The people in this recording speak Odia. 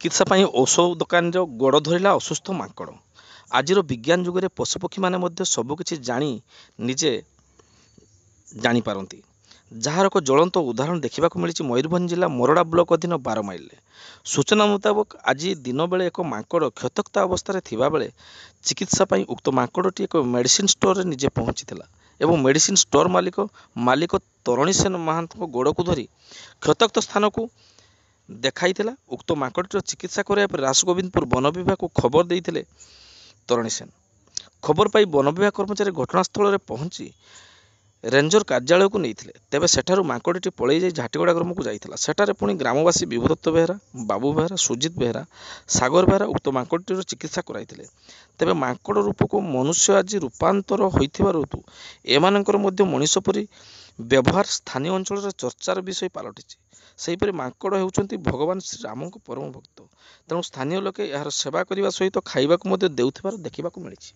ଚିକିତ୍ସା ପାଇଁ ଔଷଧ ଦୋକାନର ଗୋଡ଼ ଧରିଲା ଅସୁସ୍ଥ ମାଙ୍କଡ଼। ଆଜିର ବିଜ୍ଞାନ ଯୁଗରେ ପଶୁପକ୍ଷୀମାନେ ମଧ୍ୟ ସବୁକିଛି ଜାଣି ନିଜେ ଜାଣିପାରନ୍ତି, ଯାହାର ଏକ ଜ୍ୱଳନ୍ତ ଉଦାହରଣ ଦେଖିବାକୁ ମିଳିଛି ମୟୂରଭଞ୍ଜ ଜିଲ୍ଲା ମୋରଡ଼ା ବ୍ଲକ ଅଧୀନ 12 ମାଇଲରେ। ସୂଚନା ମୁତାବକ ଆଜି ଦିନବେଳେ ଏକ ମାଙ୍କଡ଼ କ୍ଷତକ୍ତ ଅବସ୍ଥାରେ ଥିବାବେଳେ ଚିକିତ୍ସା ପାଇଁ ଉକ୍ତ ମାଙ୍କଡ଼ଟି ଏକ ମେଡିସିନ ଷ୍ଟୋରରେ ନିଜେ ପହଞ୍ଚିଥିଲା ଏବଂ ମେଡିସିନ ଷ୍ଟୋର ମାଲିକ ତରଣୀ ସେନ ମହାନ୍ତଙ୍କ ଗୋଡ଼କୁ ଧରି କ୍ଷତକ୍ତ ସ୍ଥାନକୁ ଦେଖାଇଥିଲା। ଉକ୍ତ ମାଙ୍କଡ଼ଟିର ଚିକିତ୍ସା କରିବା ପରେ ରାସଗୋବିନ୍ଦପୁର ବନ ବିଭାଗକୁ ଖବର ଦେଇଥିଲେ ତରଣୀ ସେନ। ଖବର ପାଇ ବନ ବିଭାଗ କର୍ମଚାରୀ ଘଟଣାସ୍ଥଳରେ ପହଞ୍ଚି ରେଞ୍ଜର କାର୍ଯ୍ୟାଳୟକୁ ନେଇଥିଲେ। ତେବେ ସେଠାରୁ ମାଙ୍କଡ଼ଟି ପଳାଇ ଯାଇ ଝାଟିଗଡ଼ା ଗ୍ରାମକୁ ଯାଇଥିଲା। ସେଠାରେ ପୁଣି ଗ୍ରାମବାସୀ ବିଭୁଦତ୍ତ ବେହେରା, ବାବୁ ବେହେରା, ସୁଜିତ ବେହେରା, ସାଗର ବେହେରା ଉକ୍ତ ମାଙ୍କଡ଼ଟିର ଚିକିତ୍ସା କରାଇଥିଲେ। ତେବେ ମାଙ୍କଡ଼ ରୂପକୁ ମନୁଷ୍ୟ ଆଜି ରୂପାନ୍ତର ହୋଇଥିବାରୁ ଏମାନଙ୍କର ମଧ୍ୟ ମଣିଷ ପରି ବ୍ୟବହାର ସ୍ଥାନୀୟ ଅଞ୍ଚଳରେ ଚର୍ଚ୍ଚାର ବିଷୟ ପାଲଟିଛି। ସେହିପରି ମାଙ୍କଡ଼ ହେଉଛନ୍ତି ଭଗବାନ ଶ୍ରୀରାମଙ୍କ ପରମ ଭକ୍ତ, ତେଣୁ ସ୍ଥାନୀୟ ଲୋକେ ଏହାର ସେବା କରିବା ସହିତ ଖାଇବାକୁ ମଧ୍ୟ ଦେଉଥିବାର ଦେଖିବାକୁ ମିଳିଛି।